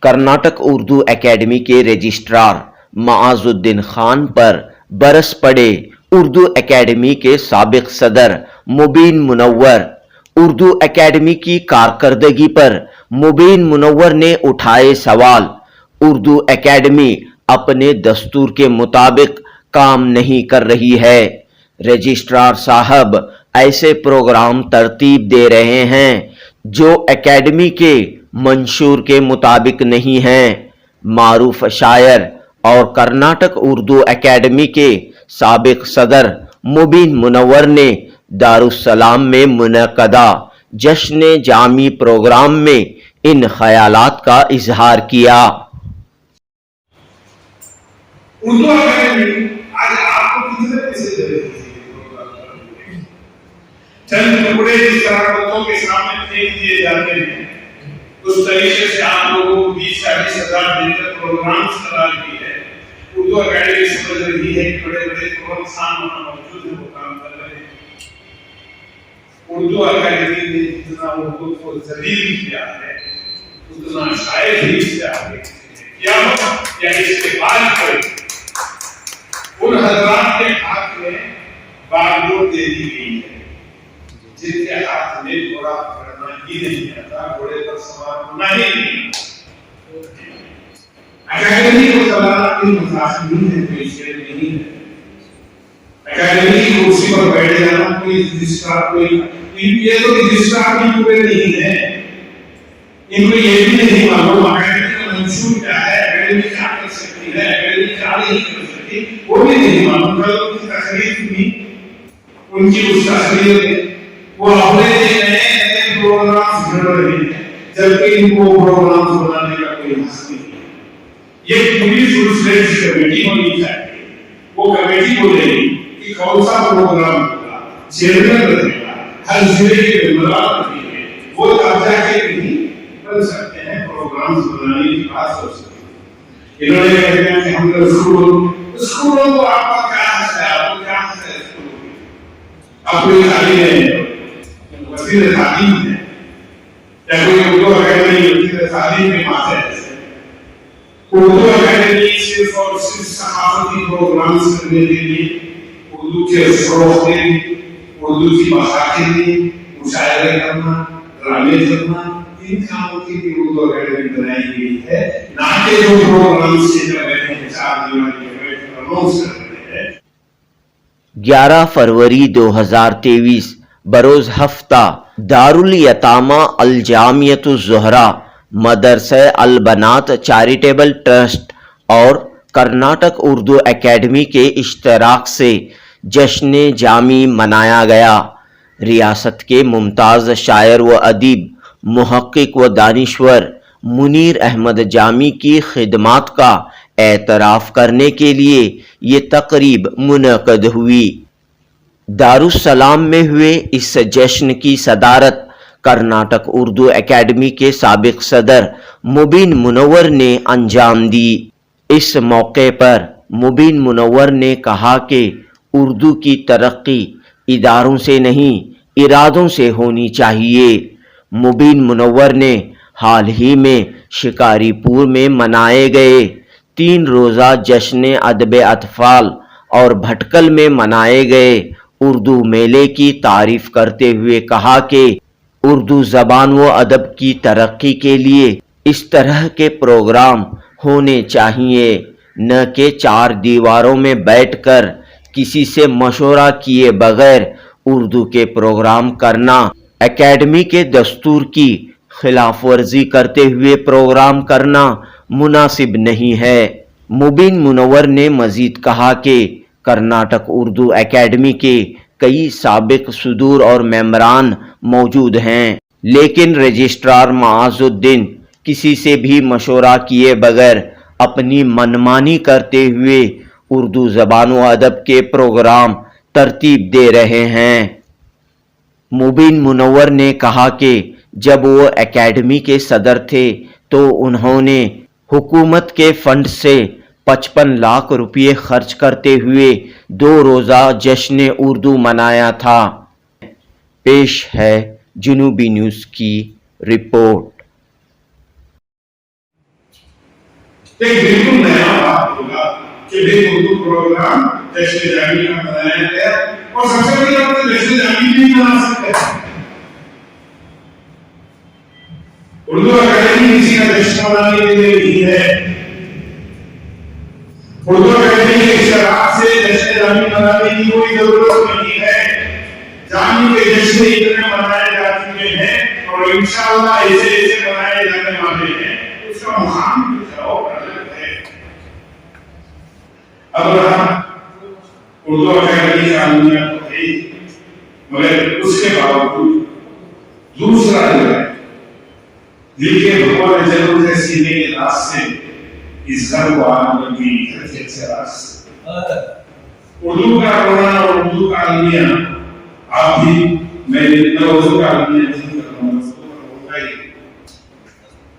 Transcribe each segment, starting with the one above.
Karnataka Urdu academy के registrar मआजुद्दीन Khan पर बरस पड़े। उर्दू एकेडमी के साबिक सदर मुबीन मुनव्वर। उर्दू एकेडमी की कारकर्दगी पर मुबीन मुनव्वर ने उठाए सवाल। उर्दू एकेडमी अपने दस्तूर के मुताबिक काम नहीं कर रही है। रजिस्ट्रार साहब ऐसे प्रोग्राम तरतीब दे रहे हैं जो एकेडमी के मंशूर के मुताबिक नहीं हैं। मारूफ शायर और कर्नाटक उर्दू एकेडमी के साबिक सदर मुबीन मुनव्वर ने दारुस्सलाम में मुनक़दा जश्न जामी प्रोग्राम में इन ख्यालात का इजहार किया। उर्दू एकेडमी आज आपको कितने पैसे दे रही है? चंद टुकड़े जिस तरह बच्चों के सामने फेंक दिए जाते हैं, उस तरीके से आप लोगों को 20-40 हजार देकर प्रोग्राम चला रही है। उर्दू एकेडमी समझ रही है कि बड़े बड़े प्रोत्साहन मौजूद है, वो काम कर रहे हैं। उर्दू एकेडमी ने जितना उर्दू को जलील किया है, उतना शायद ही इससे आगे किया या इसके बाद करें। उन हजरात के हाथ में बागडोर दे दी गई है जिनके हाथ में घोड़ा पकड़ना ही नहीं आता, घोड़े पर सवार होना ही नहीं। एकेडमी को चलाना कोई मुसाफिर है, कोई शेर नहीं है। एकेडमी की कुर्सी पर बैठ जाना कोई रजिस्ट्रार, कोई ये तो रजिस्ट्रार भी पूरे नहीं है। इनको ये भी नहीं मालूम एकेडमी का मंशूर क्या है, एकेडमी क्या कर सकती है, एकेडमी क्या नहीं कर सकती, वो भी नहीं मालूम। कल उनकी तकरीर भी उनकी उस तकरीर में वो अपने नए प्रोग्राम घड़ रहे हैं, जबकि इनको प्रोग्राम बनाने का कोई हक नहीं है। ये पूरी फुल-फ्लेज्ड कमेटी होनी चाहिए। वो कमेटी बोलेगी कि कौन सा प्रोग्राम होगा, चेयरमैन रहेगा, हर जिले के मेंबरान रहेंगे, वो तब जाके नहीं बन सकते हैं, प्रोग्राम बनाने की बात सोच सकते हैं। इन्होंने कहते हैं कि हम स्कूलों को आपका क्या है, आपको क्या है स्कूलों में, अपनी खाली है वसीले तालीम है या कोई उर्दू एकेडमी वसीले तालीम के पास है। उर्दू एकेडमी सिर्फ और सिर्फ सहाफती प्रोग्राम्स करने के लिए, उर्दू के फरोग देने, उर्दू की मसाकिल मुशायरे करना, ड्रामे करना, इन कामों के लिए उर्दू एकेडमी बनाई गई है, ना कि जो प्रोग्राम्स से जब बैठे हैं 4 दीवारी में बैठ अनाउंस कर रहे हैं। 11 फरवरी 2023 बरोज हफ्ता दारुल यतामा अल जामियतुज ज़ोहरा मदरसा अल बनात चैरिटेबल ट्रस्ट और कर्नाटक उर्दू एकेडमी के इश्तराक से जश्न जामी मनाया गया। रियासत के मुमताज़ शायर व अदीब, मुहक्किक व दानिश्वर मुनीर अहमद जामी की खिदमात का एतराफ़ करने के लिए ये तकरीब मुनक़द हुई। दारुस्सलाम में हुए इस जश्न की सदारत कर्नाटक उर्दू एकेडमी के साबिक सदर मुबीन मुनव्वर ने अंजाम दी। इस मौके पर मुबीन मुनव्वर ने कहा कि उर्दू की तरक्की इदारों से नहीं, इरादों से होनी चाहिए। मुबीन मुनव्वर ने हाल ही में शिकारीपुर में मनाए गए 3 रोज़ा जश्न अदब अतफाल और भटकल में मनाए गए उर्दू मेले की तारीफ करते हुए कहा कि उर्दू ज़बान व अदब की तरक्की के लिए इस तरह के प्रोग्राम होने चाहिए, न कि 4 दीवारों में बैठकर किसी से मशवरा किए बगैर उर्दू के प्रोग्राम करना। एकेडमी के दस्तूर की खिलाफ वर्जी करते हुए प्रोग्राम करना मुनासिब नहीं है। मुबीन मुनव्वर ने मजीद कहा कि कर्नाटक उर्दू एकेडमी के कई साबिक सदूर और मेंबरान मौजूद हैं, लेकिन रजिस्ट्रार मआजुद्दीन किसी से भी मशवरा किए बगैर अपनी मनमानी करते हुए उर्दू ज़बान व अदब के प्रोग्राम तरतीब दे रहे हैं। मुबीन मुनव्वर ने कहा कि जब वो एकेडमी के सदर थे तो उन्होंने हुकूमत के फंड से 55 लाख रुपये खर्च करते हुए 2 रोज़ा जश्न उर्दू मनाया था। पेश है जुनूबी न्यूज़ की रिपोर्ट। ایک بالکل نیا بات ہوگا کہ بھائی اردو پروگرام جشن جامی کا بنایا گیا اور سب سے بڑی بات ہے جشن جامی بھی بنا سکتے ہیں. اردو اکیڈمی کسی کا جشن منانے کے لیے نہیں ہے. اردو اکیڈمی کے شراب سے جشن جامی منانے کی کوئی ضرورت نہیں ہے. جامی کے جشن اتنے منائے جا چکے ہیں اور انشاءاللہ ایسے ایسے منائے جانے والے ہیں. اس کا مقام کچھ اور الگ ہے. اب رہا اردو اکیڈمی کا المیہ تو ہے مگر اس کے باوجود دوسرا جو ہے دل کے بھگوان ضرور ہے سینے کے راستے اس گھر کو آنے کی حیثیت سے راستے. اردو کا پڑھنا اور اردو کا المیہ آپ بھی میں اتنا اردو کا المیہ نہیں کر رہا ہوں اس کو ہوگا ہی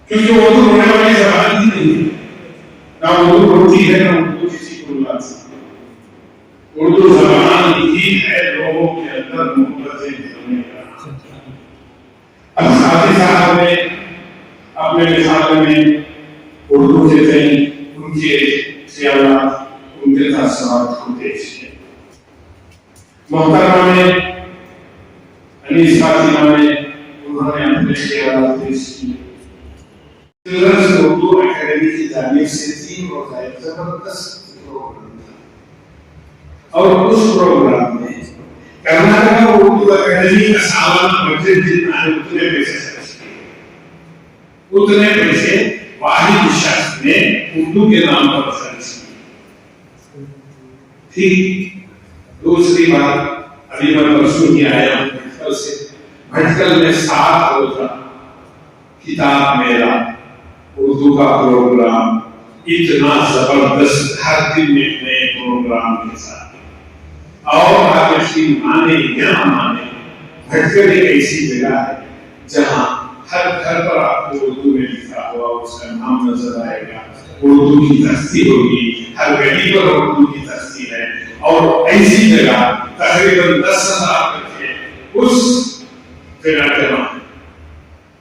کیونکہ اردو ہونے والی زبان ہی نہیں ہے. نہ اردو ہوتی ہے نہ اردو کسی کو لاتی. اردو زبان ہی ہے لوگوں کے اندر محبتیں بھرنے کا. اب ساتھی صاحب نے اپنے مثال میں اردو کے کئی ان کے خیالات ان کے تاثرات کو پیش کیا. محترمہ نے انیس فاطمہ نے انہوں نے اپنے خیالات پیش کیے. اردو اکیڈمی کی جانب سے 3 روزہ زبردست پروگرام تھا اور اس پروگرام میں کرناٹک اردو اکیڈمی کا سالانہ بجٹ جتنا ہے اتنے پیسے خرچ کیے. اتنے پیسے واحد شخص نے اردو کے نام پر خرچ کیے. ٹھیک. دوسری بات ابھی میں پرسوں ہی آیا ہوں بھٹکل سے. بھٹکل میں 7 روزہ کتاب میلہ اردو کا پروگرام اتنا زبردست ہر دن میں نئے پروگرام کے ساتھ. اور آپ مانے یا نہ مانے بھٹکل ایک ایسی جگہ ہے جہاں ہر گھر پر آپ کو اردو میں لکھا ہوا اس کا نام نظر آئے گا. اردو کی دستی ہوگی. ہر گلی پر اردو کی دستی ہے. اور ایسی جگہ تقریباً 10,000 بچے اس جگہ کے وہاں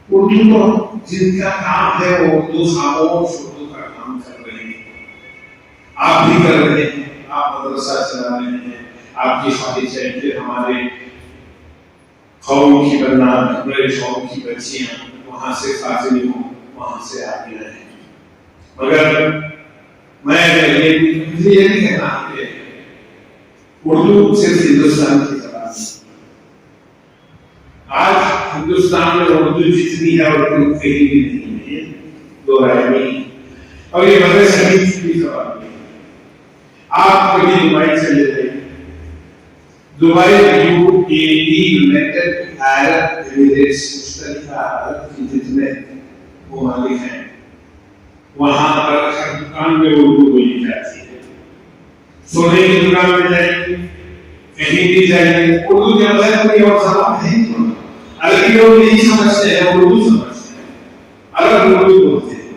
اردو کو جن کا کام ہے وہ اردو خاموش اردو کا کام کر رہے ہیں. آپ بھی کر رہے ہیں. آپ مدرسہ چلا رہے ہیں. آپ کی خواہش ہے کہ ہمارے قوم کی بنیاد ہمارے قوم کی بچیاں وہاں سے فاضل ہوں وہاں سے آگے رہیں. مگر میں مجھے یہ نہیں کہنا کہ اردو صرف ہندوستان کی زبان ہے. آج ہندوستان میں اردو جتنی ہے اور کہیں بھی نہیں ہے. دو رائے نہیں. اور یہ مدرسہ کی زبان ہے. آپ کبھی دبئی چلے جائیں. دبئی یونائٹڈ عرب ایمریٹس مشترکہ عرب کی جتنے ممالک ہیں وہاں پر ہر دکان میں اردو بولی جاتی ہے. سونے کی دکان میں جائیں کہیں بھی جائیں اردو کے بغیر کوئی اور زبان ہے نہیں. عربی لوگ نہیں سمجھتے ہیں اردو سمجھتے ہیں. عرب اردو بولتے ہیں.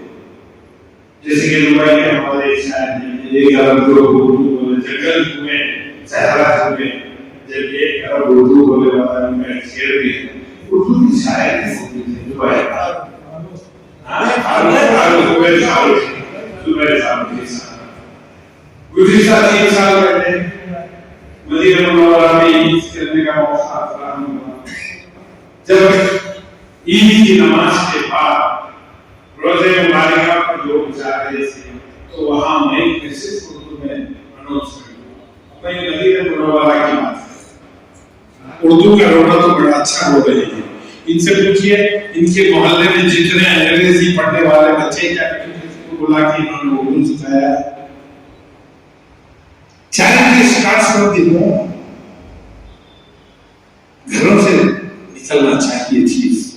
جیسے کہ دبئی میں ہمارے شاعر ہیں ایک عرب لوگ اردو بولے جنگل میں صحرا میں جب ایک عرب اردو بولے والا ان کا شعر بھی ہے. اردو کی شاعر ہے دبئی گزشتہ 3 سال پہلے مدینہ منورہ میں عید کرنے کا موقع فراہم ہوا. جب عید کی نماز کے بعد روزے مبارکہ پر لوگ جا رہے تھے تو وہاں میں صرف اردو میں اناؤنس کروں میں مدینہ منورہ کی بات ہے. اردو کا رونا تو بڑا اچھا ہو رہے ہیں. ان سے پوچھئے ان کے محلے میں جتنے انگریزی پڑھنے والے بچے کیا کو بلا کے انہوں نے اردو سکھایا. Challenge starts from the home. گھروں سے نکلنا چاہیے چیز.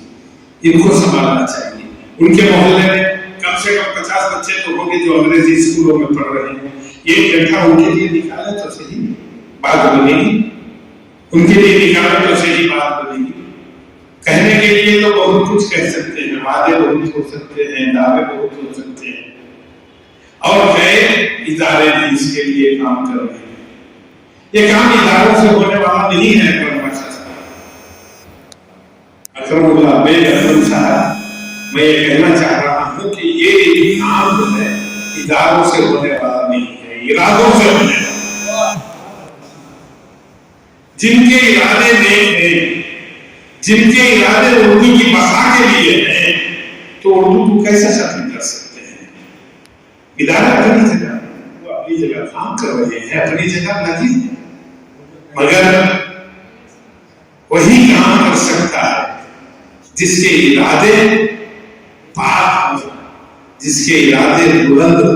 ان کو سنبھالنا چاہیے. ان کے محلے میں کم سے کم 50 بچے تو ہوں گے جو انگریزی اسکولوں میں پڑھ رہے ہیں. یہ گھنٹہ ان کے لیے نکالیں تو صحیح بات بنے گی. ان کے لیے نکالیں تو صحیح بات بنے گی. کہنے کے لیے تو بہت کچھ کہہ سکتے ہیں. وعدے بہت ہو سکتے ہیں. دعوے بہت ہو سکتے ہیں. اور غیر ادارے بھی اس کے لیے کام کر رہے ہیں. یہ کام اداروں سے ہونے والا نہیں ہے. اکرم اللہ بیگ اکرم صاحب میں یہ کہنا چاہ رہا ہوں کہ یہ کام جو ہے इदारों से होने वाला नहीं है, इरादों से होने वाला। जिनके इरादे नेक हैं, जिनके इरादे उर्दू की बसा के लिए हैं, तो उर्दू को कैसे खत्म कर सकते हैं? इदारा अपनी जगह, वो अपनी जगह काम कर रहे हैं, अपनी जगह लगी, मगर वही काम कर सकता है जिसके इरादे पाक हो, जिसके इरादे बुलंद हो,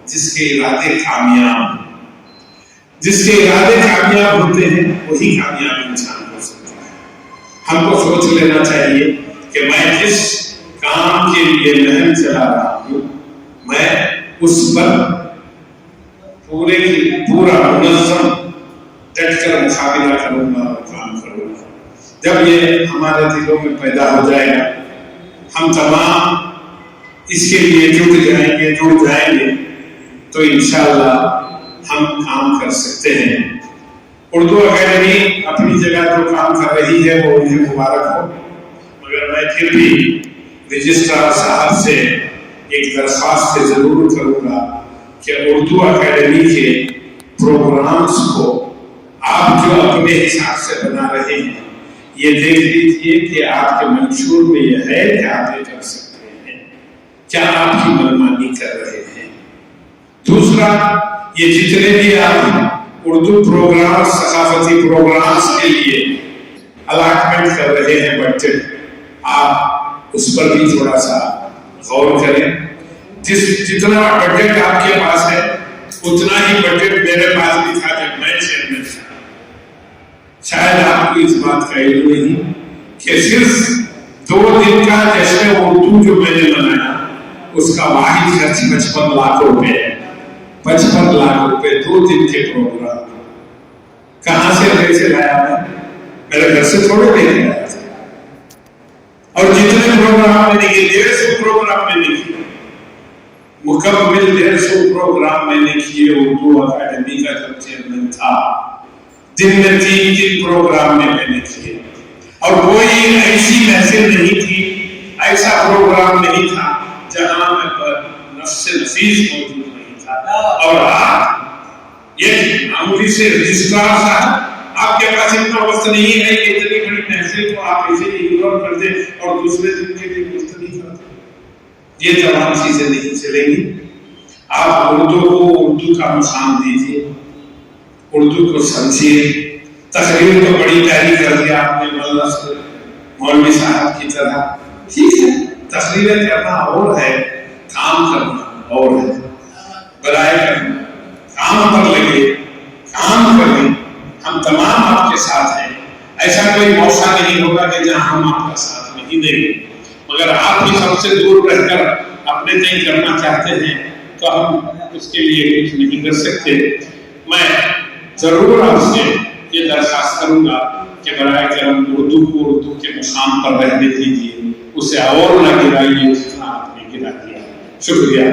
जिसके इरादे कामयाब हो। जिसके इरादे कामयाब होते हैं वही कामयाब इंसान हो सकता है। हमको सोच लेना चाहिए कि मैं जिस काम के लिए मेहनत चला रहा हूं, मैं उस पर पूरे की पूरा मुनज़्ज़म डटकर मुकाबला करूंगा और काम करूंगा। जब ये हमारे दिलों में पैदा हो जाएगा, हम तमाम इसके लिए जुड़ जाएंगे, तो इंशाअल्लाह हम काम कर सकते हैं। उर्दू अकेडमी अपनी जगह जो काम कर रही है वो उन्हें मुबारक हो, मगर मैं फिर भी रजिस्ट्रार साहब से एक दरख्वास्त जरूर करूंगा कि उर्दू अकेडमी के प्रोग्राम्स को आप जो अपने हिसाब से बना रहे हैं, ये देख लीजिए कि आपके मंशूर में यह है कि आप ये कर सकते हैं, क्या आपकी मनमानी कर रहे हैं। दूसरा, ये जितने भी आप उर्दू प्रोग्राम, सकाफती प्रोग्राम्स के लिए अलाटमेंट कर रहे हैं बजट, आप उस पर भी थोड़ा सा गौर करें। जितना बजट आपके पास है उतना ही बजट मेरे पास भी था जब मैं चेयरमैन था। शायद आपको इस बात का इल्म नहीं कि सिर्फ 2 दिन का जश्न उर्दू जो मैंने बनाया उसका वाहिद खर्च 55 लाख रुपए है। 55 लाख रुपए 2 दिन के प्रोग्राम। कहां से पैसे लाया मैं? मेरे घर से थोड़े लेके आया था। और जितने प्रोग्राम मैंने किए, 150 प्रोग्राम मैंने किए, मुकम्मल 150 प्रोग्राम मैंने किए उर्दू अकादमी का जब चेयरमैन था। दिन में 3 प्रोग्राम में मैंने किए, और कोई ऐसी महफिल नहीं थी, ऐसा प्रोग्राम नहीं था जहां मैं नफ्स नफीस मौजूद नहीं था। और आप ये मामूली से रजिस्ट्रार साहब, आपके पास इतना वक्त नहीं है कि इतनी बड़ी महफिल को आप ऐसे इग्नोर कर दें और दूसरे दिन के लिए गुफ्तगू करते। ये तमाम चीजें नहीं चलेंगी। आप उर्दू को उर्दू का मकाम दीजिए, उर्दू को समझिए। तकरीर तो बड़ी प्यारी कर दिया आपने मौलवी साहब की तरह, ठीक है, तकरीरें करना और है, काम करना और है। बराए करना, काम पर लगे, काम करें, हम तमाम आपके साथ हैं। ऐसा कोई मौका नहीं होगा कि जहां हम आपका साथ नहीं देंगे, मगर आप भी सबसे दूर रहकर अपने तय करना चाहते हैं तो हम उसके लिए कुछ नहीं कर सकते। मैं जरूर आपसे ये दरखास्त करूंगा कि बराए करम उर्दू को उर्दू के मुकाम पर रहने दीजिए, उसे और न गिराइए जितना आपने गिरा दिया। शुक्रिया।